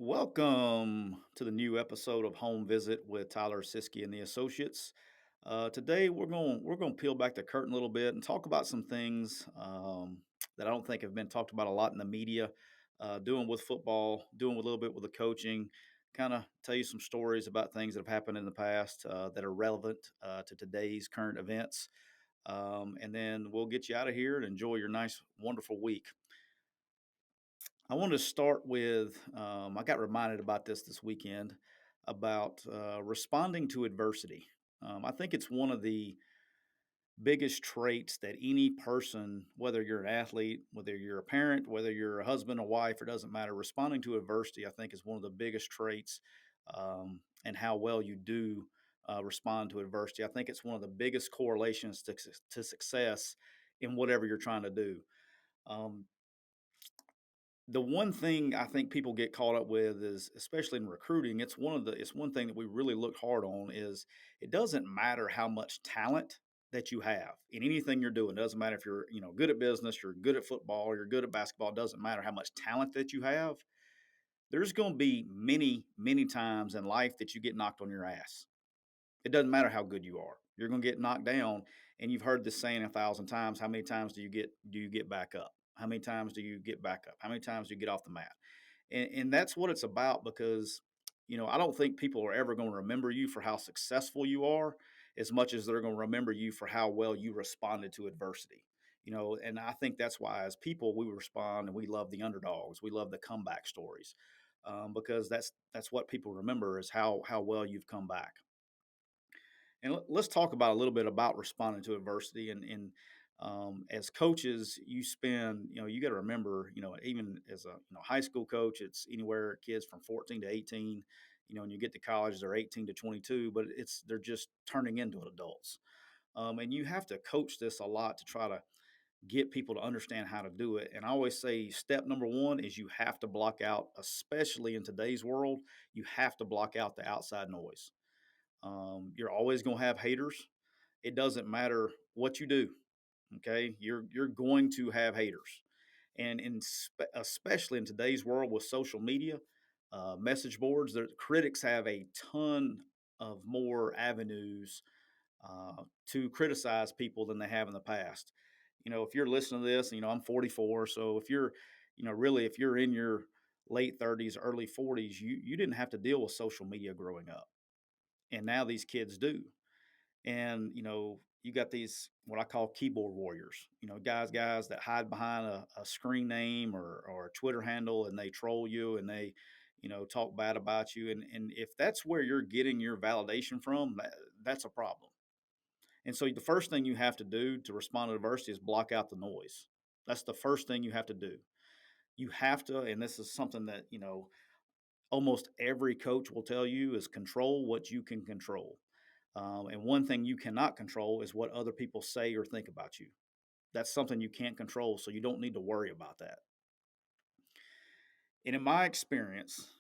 Welcome to the new episode of Home Visit with Tyler Siskey and the Associates. Today we're going to peel back the curtain a little bit and talk about some things that I don't think have been talked about a lot in the media. Doing with football, doing a little bit with the coaching, kind of tell you some stories about things that have happened in the past that are relevant to today's current events, and then we'll get you out of here and enjoy your nice, wonderful week. I want to start with I got reminded about this weekend about responding to adversity. I think it's one of the biggest traits that any person, whether you're an athlete, whether you're a parent, whether you're a husband or wife, it doesn't matter. Responding to adversity, I think, is one of the biggest traits, and how well you do respond to adversity. I think it's one of the biggest correlations to success in whatever you're trying to do. Um, the one thing I think people get caught up with is, especially in recruiting, it's one thing that we really look hard on is it doesn't matter how much talent that you have in anything you're doing. It doesn't matter if you're, good at business, you're good at football, you're good at basketball. It doesn't matter how much talent that you have. There's going to be many, many times in life that you get knocked on your ass. It doesn't matter how good you are. You're going to get knocked down, and you've heard this saying 1,000 times. How many times do you get back up? How many times do you get back up? How many times do you get off the mat? And that's what it's about because I don't think people are ever going to remember you for how successful you are as much as they're going to remember you for how well you responded to adversity. And I think that's why as people we respond and we love the underdogs, we love the comeback stories, because that's what people remember is how well you've come back. And let's talk about a little bit about responding to adversity. And as coaches, you got to remember, even as a high school coach, it's anywhere kids from 14 to 18. When you get to college, they're 18 to 22, but they're just turning into adults. And you have to coach this a lot to try to get people to understand how to do it. And I always say step number one is you have to block out, especially in today's world, you have to block out the outside noise. You're always going to have haters. It doesn't matter what you do. Okay, you're going to have haters, and especially in today's world with social media, message boards, the critics have a ton of more avenues to criticize people than they have in the past. If you're listening to this, I'm 44, so if you're, really, if you're in your late 30s, early 40s, you didn't have to deal with social media growing up, and now these kids do. And you got these what I call keyboard warriors, guys that hide behind a screen name or a Twitter handle, and they troll you and they talk bad about you. And if that's where you're getting your validation from, that's a problem. And so the first thing you have to do to respond to adversity is block out the noise. That's the first thing you have to do. You have to, and this is something that almost every coach will tell you, is control what you can control. And one thing you cannot control is what other people say or think about you. That's something you can't control, so you don't need to worry about that. And in my experience,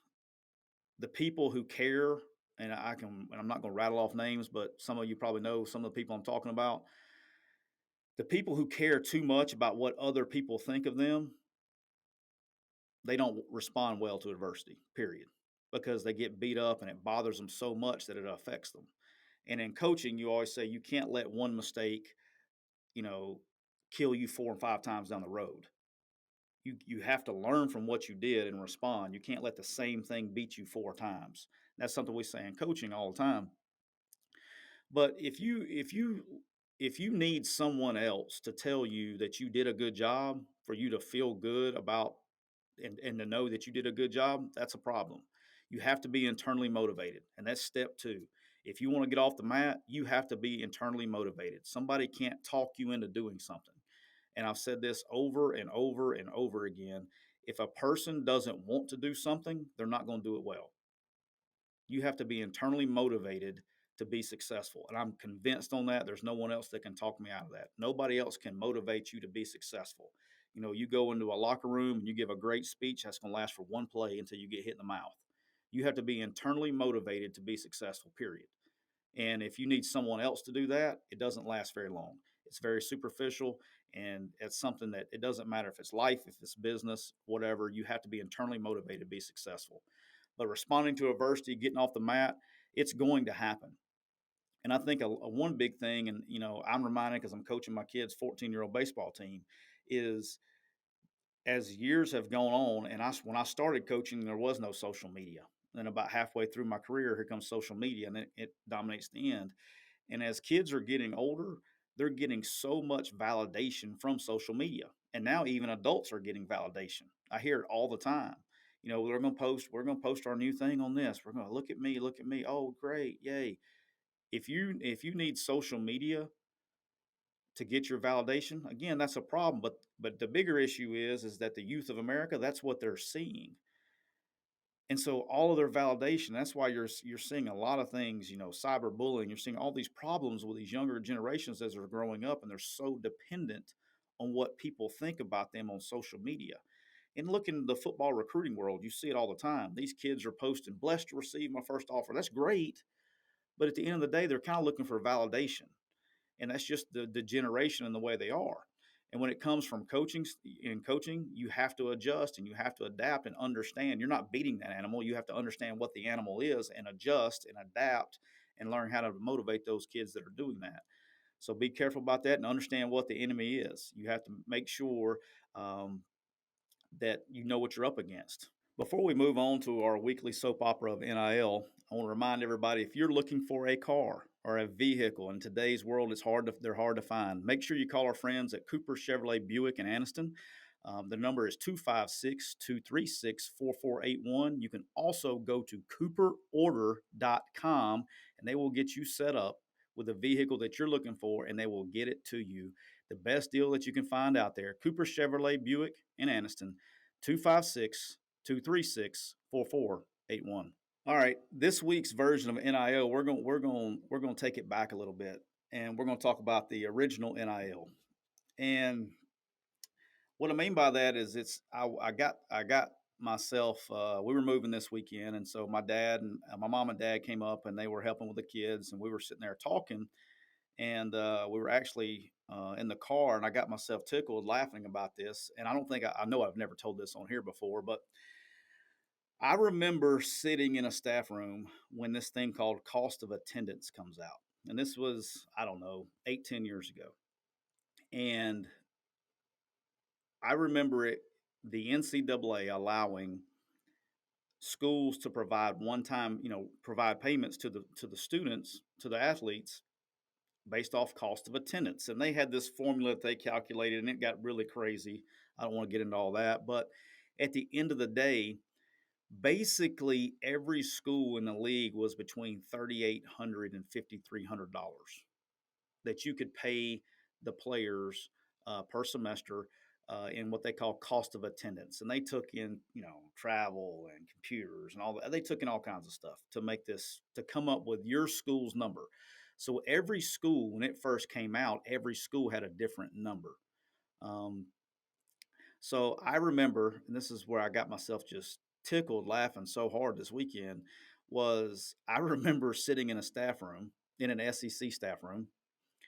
the people who care, and I'm not going to rattle off names, but some of you probably know some of the people I'm talking about. The people who care too much about what other people think of them, they don't respond well to adversity, period, because they get beat up and it bothers them so much that it affects them. And in coaching, you always say you can't let one mistake, you know, kill you 4 and 5 times down the road. You have to learn from what you did and respond. You can't let the same thing beat you 4 times. That's something we say in coaching all the time. But if you need someone else to tell you that you did a good job for you to feel good about and to know that you did a good job, that's a problem. You have to be internally motivated, and that's step two. If you want to get off the mat, you have to be internally motivated. Somebody can't talk you into doing something. And I've said this over and over and over again. If a person doesn't want to do something, they're not going to do it well. You have to be internally motivated to be successful. And I'm convinced on that. There's no one else that can talk me out of that. Nobody else can motivate you to be successful. You go into a locker room and you give a great speech that's going to last for one play until you get hit in the mouth. You have to be internally motivated to be successful, period. And if you need someone else to do that, it doesn't last very long. It's very superficial, and it's something that it doesn't matter if it's life, if it's business, whatever. You have to be internally motivated to be successful. but responding to adversity, getting off the mat, it's going to happen. And I think a one big thing, and I'm reminded because I'm coaching my kids' 14-year-old baseball team, is as years have gone on, and when I started coaching, there was no social media. And about halfway through my career, here comes social media, and it dominates the end. And as kids are getting older, they're getting so much validation from social media. And now even adults are getting validation. I hear it all the time. We're going to post our new thing on this. We're going to look at me. Oh, great. Yay. If you need social media to get your validation, again, that's a problem. But the bigger issue is that the youth of America, that's what they're seeing. And so all of their validation, that's why you're seeing a lot of things, cyberbullying. You're seeing all these problems with these younger generations as they're growing up, and they're so dependent on what people think about them on social media. And look in the football recruiting world, you see it all the time. These kids are posting, blessed to receive my first offer. That's great. But at the end of the day, they're kind of looking for validation. And that's just the generation and the way they are. And when it comes from coaching, you have to adjust and you have to adapt and understand. You're not beating that animal. You have to understand what the animal is and adjust and adapt and learn how to motivate those kids that are doing that. So be careful about that and understand what the enemy is. You have to make sure that you know what you're up against. Before we move on to our weekly soap opera of NIL, I want to remind everybody, if you're looking for a car or a vehicle in today's world, they're hard to find. Make sure you call our friends at Cooper Chevrolet Buick in Anniston. The number is 256-236-4481. You can also go to cooperorder.com and they will get you set up with a vehicle that you're looking for, and they will get it to you. The best deal that you can find out there. Cooper Chevrolet Buick in Anniston, 256-236-4481. All right, this week's version of NIL, we're going to take it back a little bit, and we're going to talk about the original NIL. And what I mean by that is I got myself. We were moving this weekend, and so my dad and my mom and dad came up, and they were helping with the kids, and we were sitting there talking, and we were actually in the car, and I got myself tickled laughing about this. And I don't think I know I've never told this on here before, but I remember sitting in a staff room when this thing called cost of attendance comes out. And this was, I don't know, 8-10 years ago. And I remember the NCAA allowing schools to provide provide payments to the students, to the athletes, based off cost of attendance. And they had this formula that they calculated, and it got really crazy. I don't want to get into all that. But at the end of the day, basically every school in the league was between $3,800 and $5,300 that you could pay the players per semester in what they call cost of attendance. And they took in, travel and computers and all that. They took in all kinds of stuff to come up with your school's number. So every school, when it first came out, every school had a different number. So I remember, and this is where I got myself just tickled laughing so hard this weekend, was I remember sitting in an SEC staff room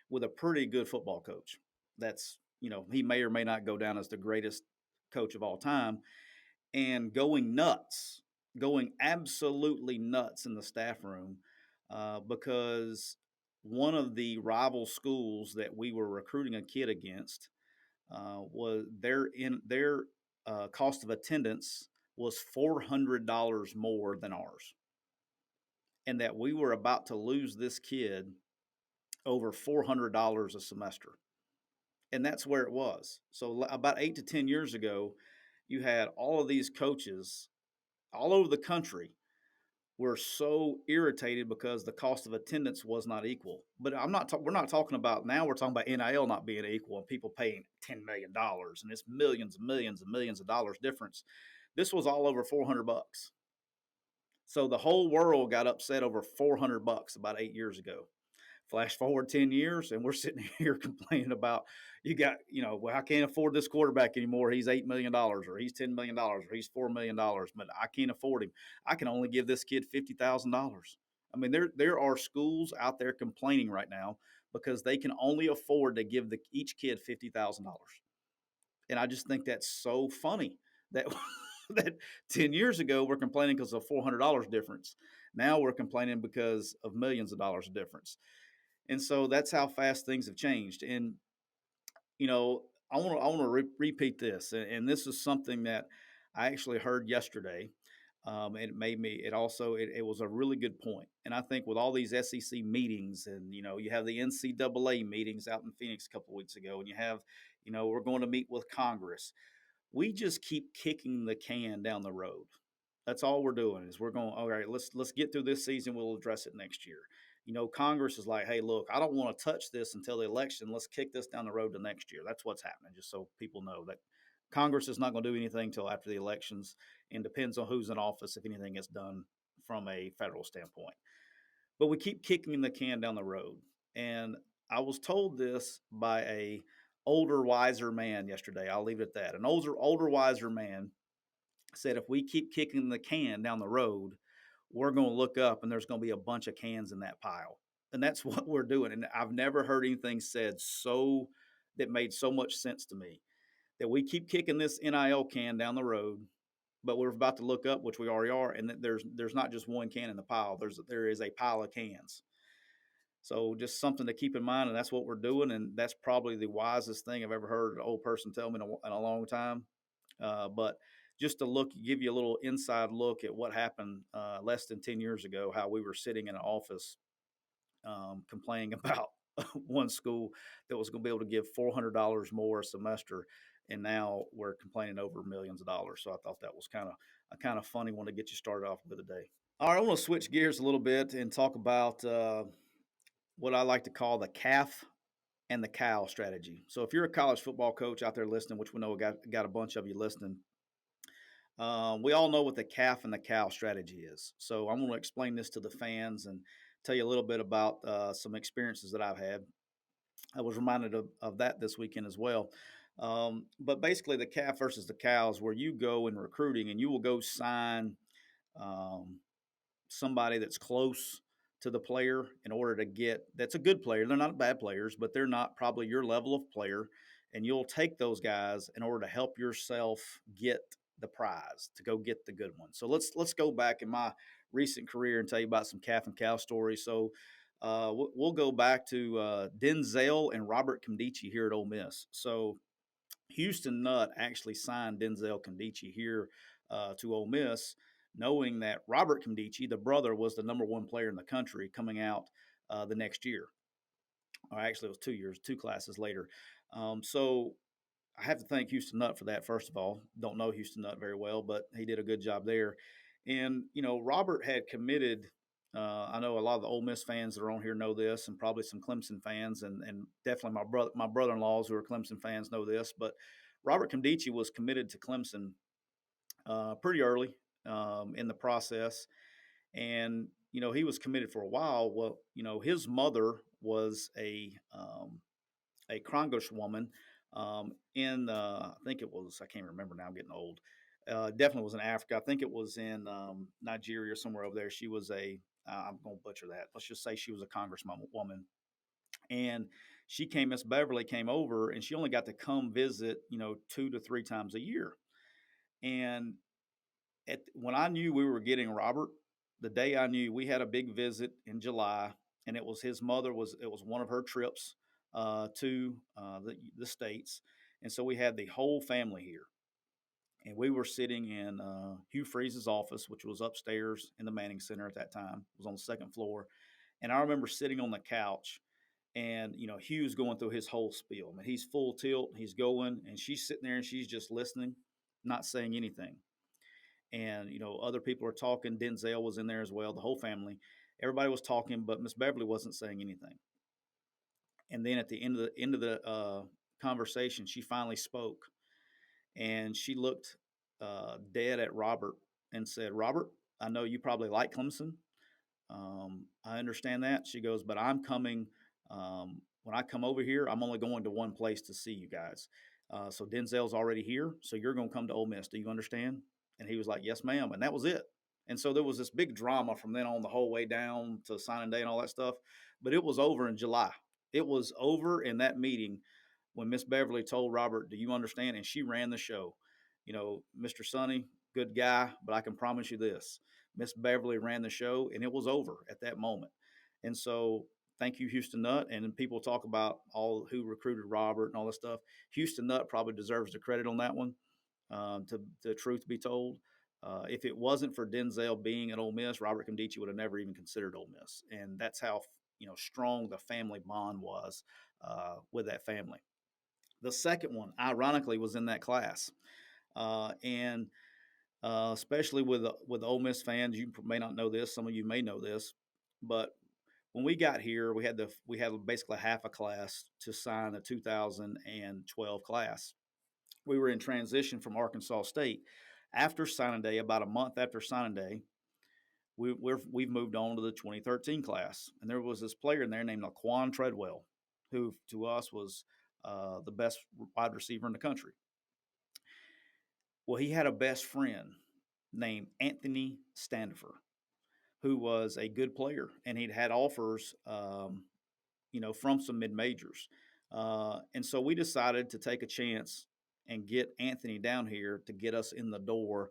with a pretty good football coach. That's, he may or may not go down as the greatest coach of all time, and going absolutely nuts in the staff room because one of the rival schools that we were recruiting a kid against was their cost of attendance was $400 more than ours, and that we were about to lose this kid over $400 a semester. And that's where it was. So about 8 to 10 years ago, you had all of these coaches all over the country were so irritated because the cost of attendance was not equal. But we're not talking about now. We're talking about NIL not being equal and people paying $10 million, and it's millions and millions and millions of dollars difference. This was all over $400. So the whole world got upset over $400 about 8 years ago. Flash forward 10 years, and we're sitting here complaining about I can't afford this quarterback anymore. He's $8 million, or he's $10 million, or he's $4 million, but I can't afford him. I can only give this kid $50,000. I mean, there are schools out there complaining right now because they can only afford to give each kid $50,000. And I just think that's so funny that that 10 years ago we're complaining because of $400 difference. Now we're complaining because of millions of dollars difference. And so that's how fast things have changed. And you know, I want to repeat this, and this is something that I actually heard yesterday. It made me. It also it was a really good point, and I think with all these SEC meetings, and you have the NCAA meetings out in Phoenix a couple of weeks ago, and you have, we're going to meet with Congress. We just keep kicking the can down the road. That's all we're doing is we're going, all right, let's get through this season. We'll address it next year. Congress is like, hey, look, I don't want to touch this until the election. Let's kick this down the road to next year. That's what's happening, just so people know that Congress is not going to do anything until after the elections, and depends on who's in office if anything gets done from a federal standpoint. But we keep kicking the can down the road. And I was told this by a older, wiser man yesterday. I'll leave it at that. An older, wiser man said if we keep kicking the can down the road, we're going to look up and there's going to be a bunch of cans in that pile. And that's what we're doing. And I've never heard anything said that made so much sense to me, that we keep kicking this NIL can down the road, but we're about to look up, which we already are, and that there's not just one can in the pile. There is a pile of cans. So just something to keep in mind, and that's what we're doing, and that's probably the wisest thing I've ever heard an old person tell me in a long time. But just to give you a little inside look at what happened less than 10 years ago, how we were sitting in an office complaining about one school that was going to be able to give $400 more a semester, and now we're complaining over millions of dollars. So I thought that was kind of funny one to get you started off with today. All right, I want to switch gears a little bit and talk about what I like to call the calf and the cow strategy. So if you're a college football coach out there listening, which we know we got a bunch of you listening, we all know what the calf and the cow strategy is. So I'm going to explain this to the fans and tell you a little bit about some experiences that I've had. I was reminded of that this weekend as well. But basically, the calf versus the cow is where you go in recruiting and you will go sign um, somebody that's close to the player in order to get that's a good player. They're not bad players, but they're not probably your level of player. And you'll take those guys in order to help yourself get the prize, to go get the good one. So let's go back in my recent career and tell you about some calf and cow stories. So we'll go back to Denzel and Robert Kimdichie here at Ole Miss. So Houston Nutt actually signed Denzel Kimdichie here to Ole Miss, knowing that Robert Kimdichie, the brother, was the number one player in the country coming out the next year. Or actually, it was 2 years, two classes later. So I have to thank Houston Nutt for that, first of all. Don't know Houston Nutt very well, but he did a good job there. And, Robert had committed. I know a lot of the Ole Miss fans that are on here know this, and probably some Clemson fans, and definitely my brother-in-laws who are Clemson fans know this. But Robert Kimdichie was committed to Clemson pretty early in the process, and he was committed for a while. Well, his mother was a Congresswoman in I think it was, I can't remember now, I'm getting old. Definitely was in Africa. I think it was in Nigeria, somewhere over there. She was I'm going to butcher that. Let's just say she was a congresswoman. And Miss Beverly came over, and she only got to come visit, 2 to 3 times a year. And when I knew we were getting Robert, the day I knew, we had a big visit in July, and it was his mother, it was one of her trips to the States. And so we had the whole family here. And we were sitting in Hugh Freeze's office, which was upstairs in the Manning Center at that time. It was on the second floor. And I remember sitting on the couch, and Hugh's going through his whole spiel. I mean, he's full tilt, he's going, and she's sitting there and she's just listening, not saying anything. And other people are talking. Denzel was in there as well, the whole family. Everybody was talking, but Miss Beverly wasn't saying anything. And then at the end of the conversation, she finally spoke, and she looked dead at Robert and said, "Robert, I know you probably like Clemson. I understand that." She goes, "But I'm coming. When I come over here, I'm only going to one place to see you guys. So Denzel's already here, so you're going to come to Ole Miss. Do you understand?" And he was like, "Yes, ma'am." And that was it. And so there was this big drama from then on, the whole way down to signing day and all that stuff. But it was over in July. It was over in that meeting when Miss Beverly told Robert, "Do you understand?" And she ran the show. Mr. Sonny, good guy, but I can promise you this: Miss Beverly ran the show, and it was over at that moment. And so, thank you, Houston Nutt. And people talk about all who recruited Robert and all this stuff. Houston Nutt probably deserves the credit on that one. To the truth be told, if it wasn't for Denzel being at Ole Miss, Robert Condici would have never even considered Ole Miss, and that's how strong the family bond was with that family. The second one, ironically, was in that class, and especially with Ole Miss fans, you may not know this. Some of you may know this, but when we got here, we had basically half a class to sign a 2012 class. We were in transition from Arkansas State. After signing day, about a month after signing day, we've moved on to the 2013 class, and there was this player in there named Laquan Treadwell, who to us was the best wide receiver in the country. Well, he had a best friend named Anthony Standifer, who was a good player, and he'd had offers, from some mid majors, and so we decided to take a chance and get Anthony down here to get us in the door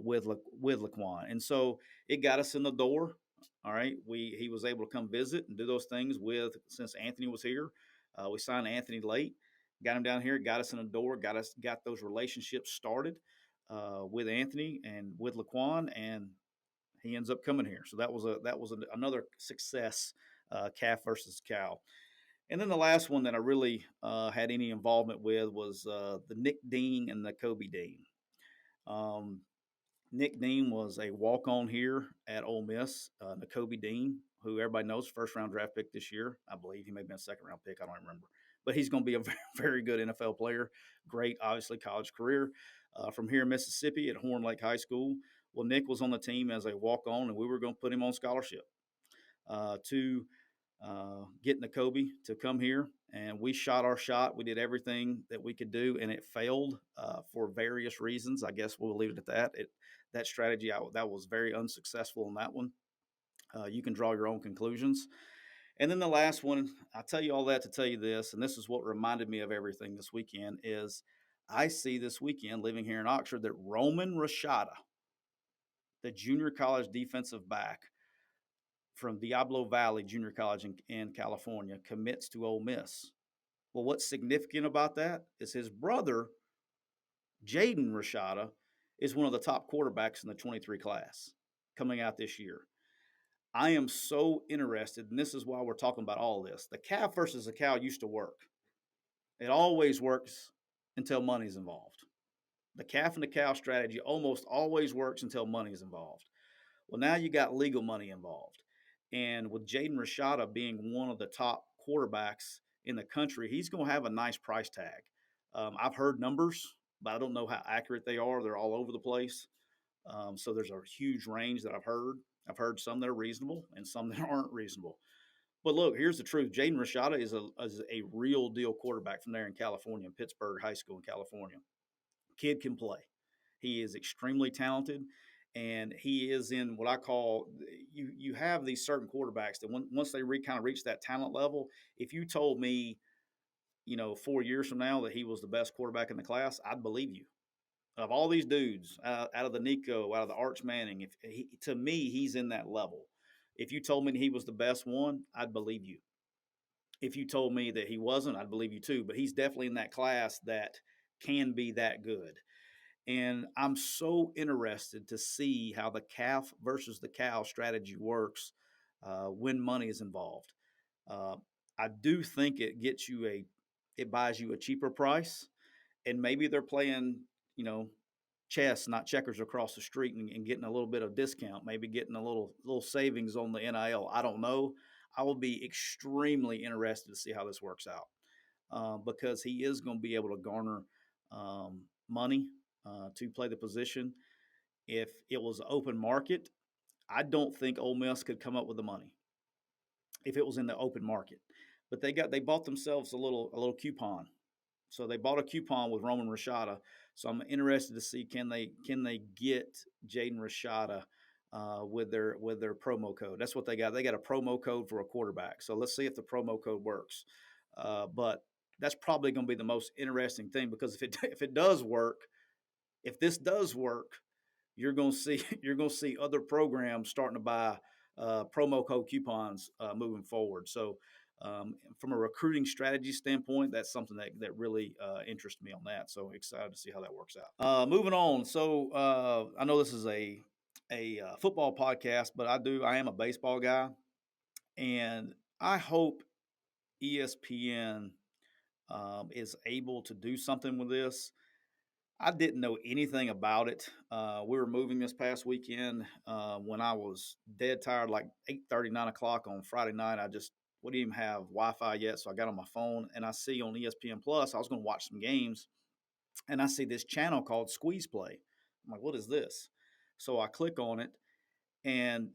with Laquan, and so it got us in the door. All right, he was able to come visit and do those things with since Anthony was here. We signed Anthony late, got him down here, got us in the door, got those relationships started with Anthony and with Laquan, and he ends up coming here. So another success, calf versus cow. And then the last one that I really had any involvement with was the Nick Dean and the Kobe Dean. Um, Nick Dean was a walk-on here at Ole Miss. Kobe Dean, who everybody knows, first-round draft pick this year, I believe. He may have been a second-round pick. I don't remember. But he's going to be a very, very good NFL player. Great, obviously, college career. From here in Mississippi at Horn Lake High School. Well, Nick was on the team as a walk-on, and we were going to put him on scholarship to get Nakobe to come here. And we shot our shot. We did everything that we could do, and it failed for various reasons. I guess we'll leave it at that. That strategy, that was very unsuccessful in that one. You can draw your own conclusions. And then the last one, I tell you all that to tell you this, and this is what reminded me of everything this weekend, is I see this weekend living here in Oxford that Roman Rashada, the junior college defensive back from Diablo Valley Junior College in California, commits to Ole Miss. Well, what's significant about that is his brother, Jaden Rashada, is one of the top quarterbacks in the 23 class coming out this year. I am so interested, and this is why we're talking about all this. The calf versus the cow used to work. It always works until money's involved. The calf and the cow strategy almost always works until money's involved. Well, now you got legal money involved. And with Jaden Rashada being one of the top quarterbacks in the country, he's going to have a nice price tag. I've heard numbers, but I don't know how accurate they are. They're all over the place. So there's a huge range that I've heard. I've heard some that are reasonable and some that aren't reasonable. But look, here's the truth. Jaden Rashada is a real deal quarterback from there in California, in Pittsburgh High School in California. Kid can play. He is extremely talented, and he is in what I call you have these certain quarterbacks that once they kind of reach that talent level, if you told me, 4 years from now that he was the best quarterback in the class, I'd believe you. Of all these dudes, out of the Nico, out of the Arch Manning, to me, he's in that level. If you told me he was the best one, I'd believe you. If you told me that he wasn't, I'd believe you too. But he's definitely in that class that can be that good. And I'm so interested to see how the calf versus the cow strategy works when money is involved. Uh, I do think it buys you a cheaper price, and maybe they're playing, chess, not checkers across the street, and getting a little bit of discount, maybe getting a little savings on the NIL. I don't know. I will be extremely interested to see how this works out because he is going to be able to garner money to play the position. If it was an open market, I don't think Ole Miss could come up with the money if it was in the open market. But they bought themselves a little coupon. So they bought a coupon with Roman Rashada. So I'm interested to see can they get Jaden Rashada with their promo code. That's what they got. They got a promo code for a quarterback. So let's see if the promo code works. But that's probably going to be the most interesting thing because if this does work, you're going to see you're going to see other programs starting to buy promo code coupons moving forward. So from a recruiting strategy standpoint, that's something that really interests me on that. So excited to see how that works out. Moving on. So I know this is a football podcast, but I am a baseball guy, and I hope ESPN is able to do something with this. I didn't know anything about it. We were moving this past weekend when I was dead tired, like 8:30, 9 o'clock on Friday night. We didn't even have Wi-Fi yet, so I got on my phone and I see on ESPN Plus, I was going to watch some games, and I see this channel called Squeeze Play. I'm like, what is this? So I click on it, and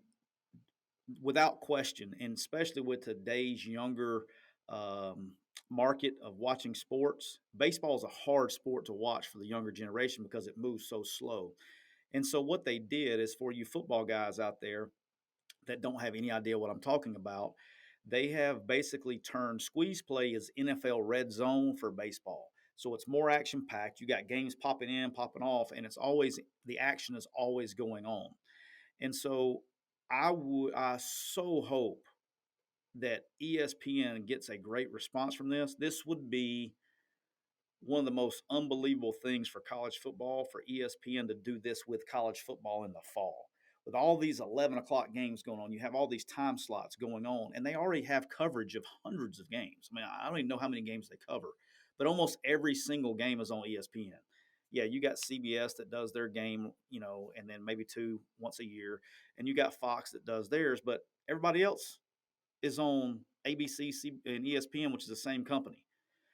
without question, and especially with today's younger um, market of watching sports, baseball is a hard sport to watch for the younger generation because it moves so slow. And so, what they did is for you football guys out there that don't have any idea what I'm talking about, they have basically turned Squeeze Play as NFL red zone for baseball. So it's more action packed. You got games popping in, popping off, and the action is always going on. And so I so hope that ESPN gets a great response from this. This would be one of the most unbelievable things for college football for ESPN to do this with college football in the fall. With all these 11 o'clock games going on, you have all these time slots going on, and they already have coverage of hundreds of games. I mean, I don't even know how many games they cover, but almost every single game is on ESPN. Yeah, you got CBS that does their game, and then maybe two once a year, and you got Fox that does theirs, but everybody else is on ABC and ESPN, which is the same company.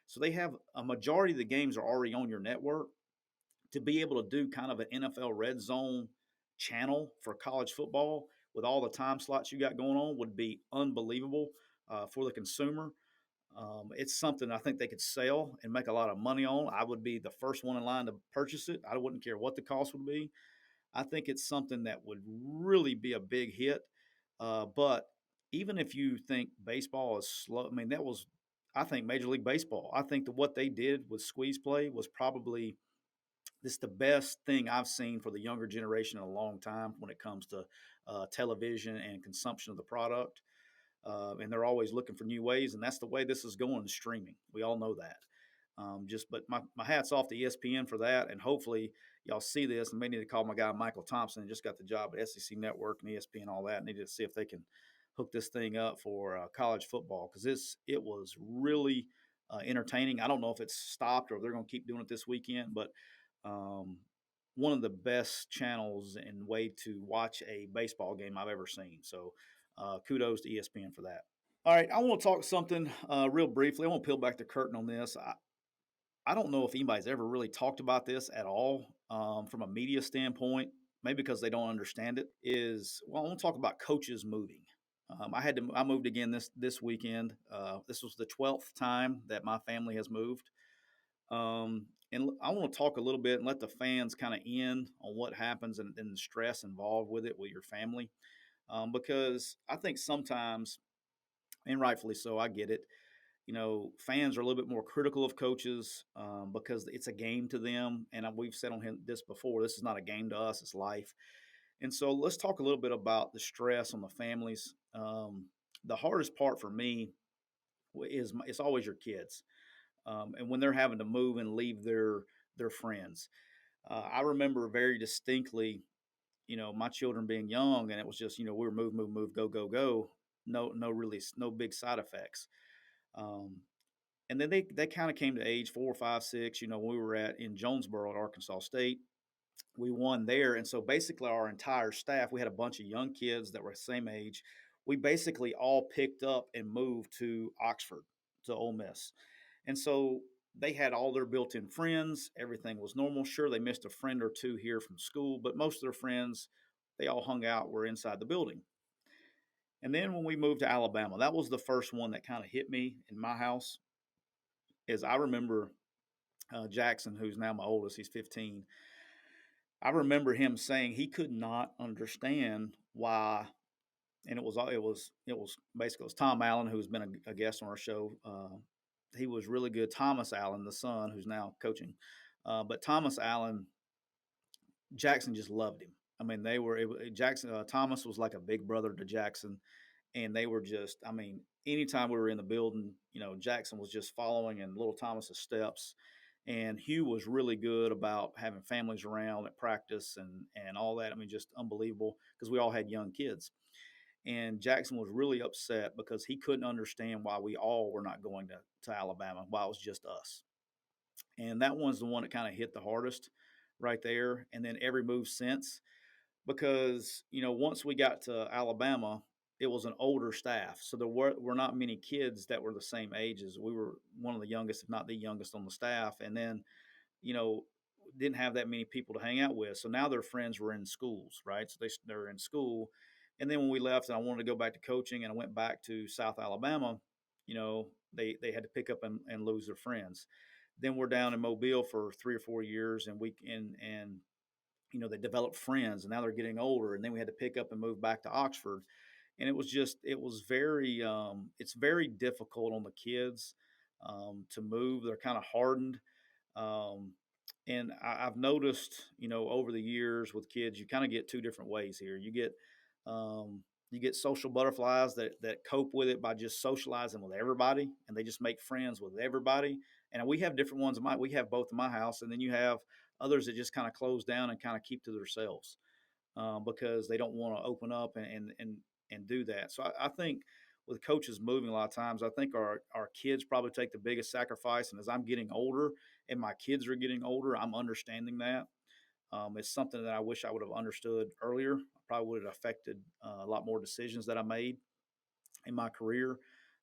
So they have a majority of the games are already on your network. To be able to do kind of an NFL red zone channel for college football with all the time slots you got going on would be unbelievable for the consumer. It's something I think they could sell and make a lot of money on. I would be the first one in line to purchase it. I wouldn't care what the cost would be. I think it's something that would really be a big hit. But even if you think baseball is slow, I mean, I think, Major League Baseball. I think that what they did with Squeeze Play was probably this the best thing I've seen for the younger generation in a long time when it comes to television and consumption of the product. And they're always looking for new ways, and that's the way this is going, streaming. We all know that. But my hat's off to ESPN for that, and hopefully y'all see this and may need to call my guy Michael Thompson, who just got the job at SEC Network and ESPN, all that. Need to see if they can hook this thing up for college football because it was really entertaining. I don't know if it's stopped or if they're going to keep doing it this weekend, but um, one of the best channels and way to watch a baseball game I've ever seen. So kudos to ESPN for that. All right, I want to talk something real briefly. I want to peel back the curtain on this. I don't know if anybody's ever really talked about this at all from a media standpoint, maybe because they don't understand it. I want to talk about coaches moving. I moved again this weekend. This was the 12th time that my family has moved. And I want to talk a little bit and let the fans kind of in on what happens and the stress involved with it with your family. Because I think sometimes, and rightfully so, I get it. Fans are a little bit more critical of coaches because it's a game to them. And we've said on this before, this is not a game to us, it's life. And so let's talk a little bit about the stress on the families. The hardest part for me is it's always your kids. And when they're having to move and leave their friends. I remember very distinctly, my children being young, and it was just, we were move, move, move, go, go, go. No big side effects. Um, and then they kind of came to age 4, 5, 6. We were in Jonesboro at Arkansas State. We won there, and so basically our entire staff, we had a bunch of young kids that were the same age. We basically all picked up and moved to Oxford, to Ole Miss. And so they had all their built-in friends. Everything was normal. Sure, they missed a friend or two here from school, but most of their friends, they all hung out, were inside the building. And then when we moved to Alabama, that was the first one that kind of hit me in my house. Is I remember Jackson, who's now my oldest, he's 15. I remember him saying he could not understand why, and it was basically it was Tom Allen, who's been a guest on our show. He was really good. Thomas Allen, the son, who's now coaching, but Thomas Allen Jackson just loved him. I mean, they were Jackson. Thomas was like a big brother to Jackson, and they were just. I mean, anytime we were in the building, Jackson was just following in little Thomas's steps, and Hugh was really good about having families around at practice and all that. I mean, just unbelievable because we all had young kids, and Jackson was really upset because he couldn't understand why we all were not going to Alabama, why it was just us. And that one's the one that kind of hit the hardest right there. And then every move since, because once we got to Alabama, it was an older staff, so there were not many kids that were the same ages. We were one of the youngest, if not the youngest, on the staff, and then you know didn't have that many people to hang out with. So now their friends were in schools, right? So they're in school, and then when we left, and I wanted to go back to coaching, and I went back to South Alabama. They had to pick up and lose their friends. Then we're down in Mobile for 3 or 4 years, and they developed friends, and now they're getting older, and then we had to pick up and move back to Oxford, and it was very it's very difficult on the kids to move. They're kind of hardened, um, and I've noticed, over the years with kids, you kind of get two different ways here. Um, you get social butterflies that cope with it by just socializing with everybody, and they just make friends with everybody. And we have different ones. We have both in my house, and then you have others that just kind of close down and kind of keep to themselves because they don't want to open up and do that. So I think with coaches moving a lot of times, I think our kids probably take the biggest sacrifice. And as I'm getting older and my kids are getting older, I'm understanding that. It's something that I wish I would have understood earlier. I probably would have affected a lot more decisions that I made in my career.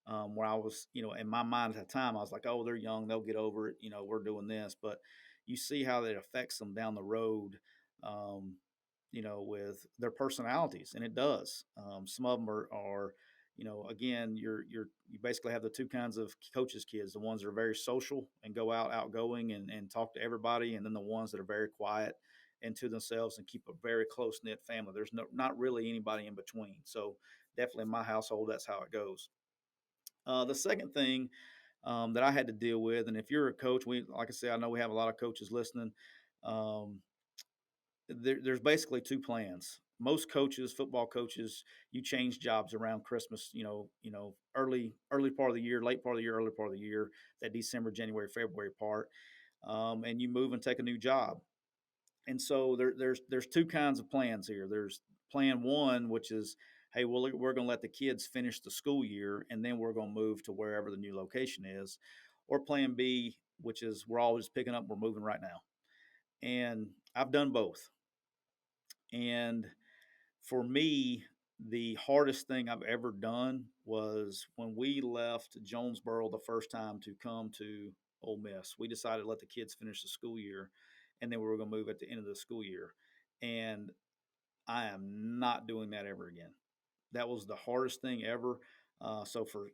Where I was, in my mind at the time, I was like, oh, they're young, they'll get over it. We're doing this. But you see how that affects them down the road, um, with their personalities, and it does. Some of them are again, you basically have the two kinds of coaches' kids: the ones that are very social and go out, outgoing, and talk to everybody, and then the ones that are very quiet and to themselves and keep a very close knit family. There's not really anybody in between. So definitely in my household, that's how it goes. The second thing that I had to deal with, and if you're a coach, like I said, I know we have a lot of coaches listening. Um, there's basically two plans. Most coaches, football coaches, you change jobs around Christmas. Early part of the year, late part of the year, early part of the year, that December, January, February part, and you move and take a new job. And so there's two kinds of plans here. There's plan one, which is, hey, we're going to let the kids finish the school year, and then we're going to move to wherever the new location is, or plan B, which is we're all just picking up, we're moving right now. And I've done both. And for me, the hardest thing I've ever done was when we left Jonesboro the first time to come to Ole Miss. We decided to let the kids finish the school year, and then we were going to move at the end of the school year. And I am not doing that ever again. That was the hardest thing ever. So for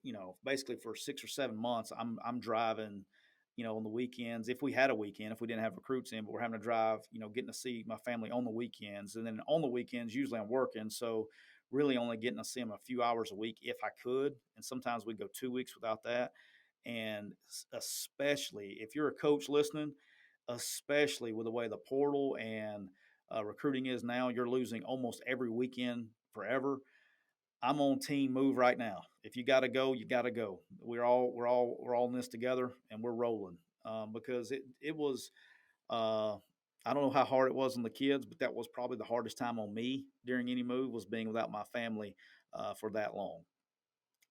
basically for 6 or 7 months, I'm driving, on the weekends. If we had a weekend, if we didn't have recruits in, but we're having to drive, getting to see my family on the weekends, and then on the weekends usually I'm working, so really only getting to see them a few hours a week if I could, and sometimes we go 2 weeks without that. And especially if you're a coach listening, especially with the way the portal and recruiting is now, you're losing almost every weekend forever. I'm on team move right now. If you got to go, you got to go. We're all in this together, and we're rolling because it was. I don't know how hard it was on the kids, but that was probably the hardest time on me during any move, was being without my family for that long.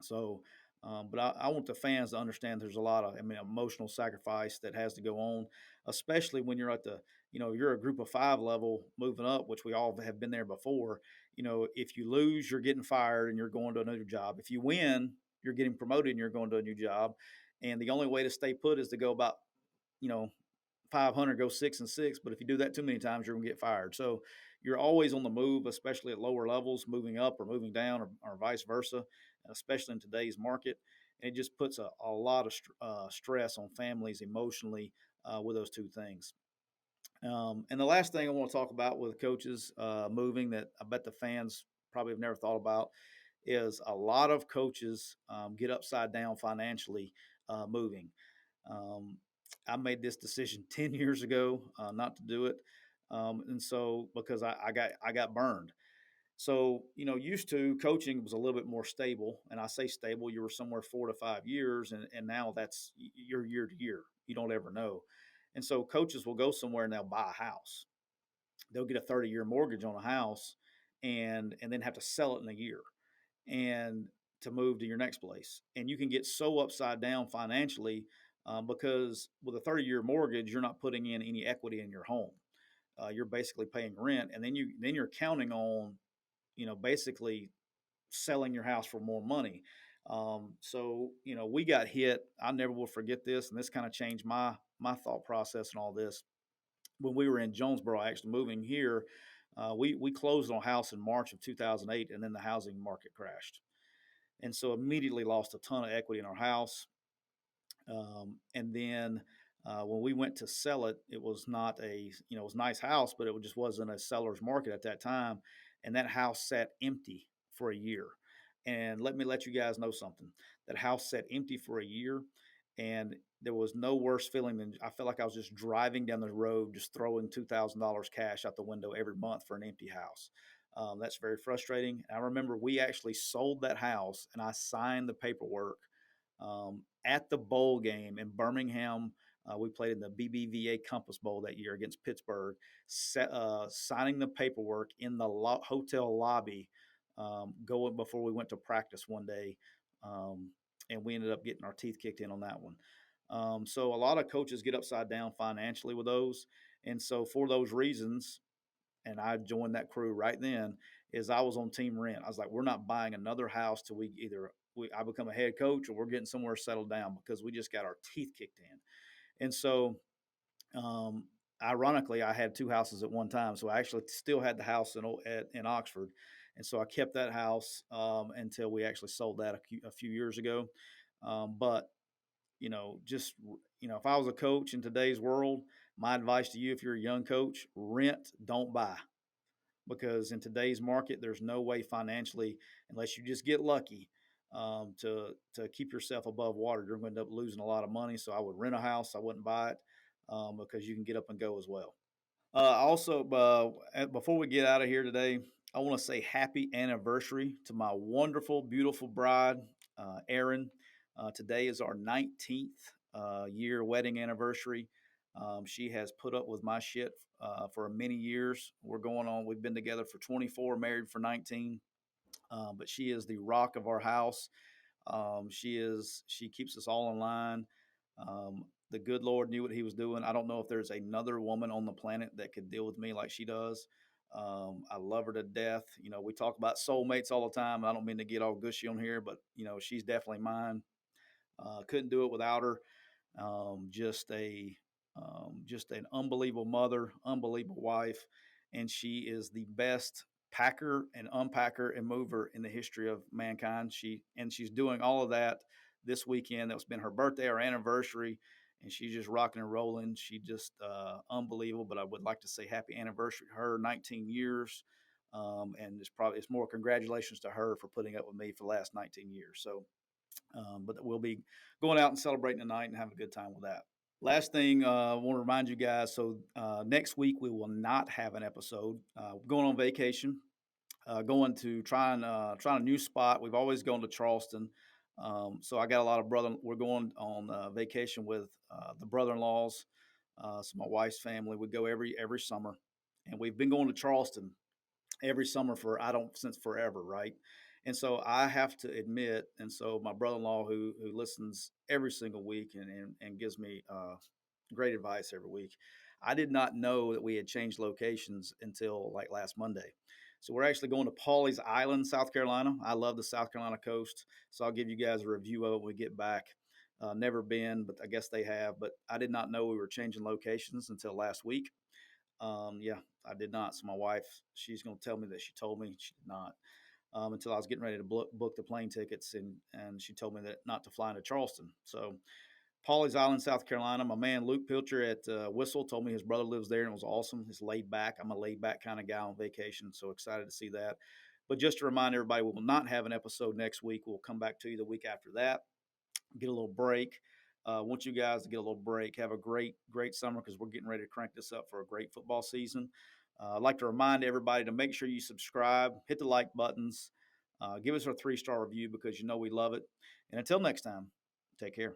So, but I want the fans to understand there's a lot of, emotional sacrifice that has to go on, especially when you're at you're a group of five level moving up, which we all have been there before. If you lose, you're getting fired and you're going to another job. If you win, you're getting promoted and you're going to a new job. And the only way to stay put is to go about, you know, 500, go 6-6. But if you do that too many times, you're going to get fired. So you're always on the move, especially at lower levels, moving up or moving down, or vice versa, especially in today's market. And it just puts a lot of stress on families emotionally with those two things. And the last thing I want to talk about with coaches moving, that I bet the fans probably have never thought about, is a lot of coaches get upside down financially moving. Um, I made this decision 10 years ago not to do it. And so because I got burned. So, used to coaching was a little bit more stable. And I say stable, you were somewhere 4 to 5 years. And now you're year to year. You don't ever know. And so coaches will go somewhere and they'll buy a house. They'll get a 30-year mortgage on a house and then have to sell it in a year and to move to your next place. And you can get so upside down financially because with a 30-year mortgage, you're not putting in any equity in your home. You're basically paying rent, and then you're counting on basically selling your house for more money. So we got hit. I never will forget this, and this kind of changed my thought process and all this. When we were in Jonesboro, actually moving here, we closed on a house in March of 2008, and then the housing market crashed, and so immediately lost a ton of equity in our house. And then when we went to sell it, it was not it was a nice house, but it just wasn't a seller's market at that time. And that house sat empty for a year. And let me let you guys know something. That house sat empty for a year, and there was no worse feeling than I felt like I was just driving down the road, just throwing $2,000 cash out the window every month for an empty house. That's very frustrating. I remember we actually sold that house, and I signed the paperwork at the bowl game in Birmingham. We played in the BBVA Compass Bowl that year against Pittsburgh, signing the paperwork in the hotel lobby, going before we went to practice one day. And we ended up getting our teeth kicked in on that one. So a lot of coaches get upside down financially with those. And so for those reasons, and I joined that crew right then, is I was on team rent. I was like, we're not buying another house till I become a head coach, or we're getting somewhere settled down, because we just got our teeth kicked in. And so, um, ironically, I had two houses at one time. So I actually still had the house in Oxford. And so I kept that house until we actually sold that a few years ago. But, just, if I was a coach in today's world, my advice to you, if you're a young coach, rent, don't buy, because in today's market, there's no way financially, unless you just get lucky, to keep yourself above water. You're going to end up losing a lot of money. So I would rent a house. I wouldn't buy it, because you can get up and go as well. Before we get out of here today, I want to say happy anniversary to my wonderful, beautiful bride, Erin. Today is our 19th year wedding anniversary. She has put up with my shit for many years. We've been together for 24, married for 19. But she is the rock of our house. She keeps us all in line. The good Lord knew what he was doing. I don't know if there's another woman on the planet that could deal with me like she does. I love her to death. We talk about soulmates all the time. I don't mean to get all gushy on here, but she's definitely mine. Couldn't do it without her. Just an unbelievable mother, unbelievable wife, and she is the best packer and unpacker and mover in the history of mankind. She's doing all of that this weekend. That's been her birthday, our anniversary, and she's just rocking and rolling. She just unbelievable. But I would like to say happy anniversary to her, 19 years. And it's more congratulations to her for putting up with me for the last 19 years. So, but we'll be going out and celebrating tonight and having a good time with that. Last thing, I want to remind you guys. So next week we will not have an episode. We're going on vacation, going to trying a new spot. We've always gone to Charleston. So I got a lot of brother. We're going on vacation with the brother-in-laws. So my wife's family. We go every summer, and we've been going to Charleston every summer since forever, right? And so I have to admit, and so my brother-in-law who listens every single week and gives me great advice every week, I did not know that we had changed locations until like last Monday. So we're actually going to Pawleys Island, South Carolina. I love the South Carolina coast, so I'll give you guys a review of it when we get back. Never been, but I guess they have. But I did not know we were changing locations until last week. Yeah, I did not. So my wife, she's going to tell me that she told me. She did not, until I was getting ready to book the plane tickets, and she told me that not to fly into Charleston. So Pawleys Island, South Carolina. My man Luke Pilcher at Whistle told me his brother lives there, and it was awesome. He's laid back. I'm a laid back kind of guy on vacation, so excited to see that. But just to remind everybody, we will not have an episode next week. We'll come back to you the week after that, get a little break. Want you guys to get a little break. Have a great summer because we're getting ready to crank this up for a great football season. I'd like to remind everybody to make sure you subscribe, hit the like buttons, give us a 3-star review because you know we love it. And until next time, take care.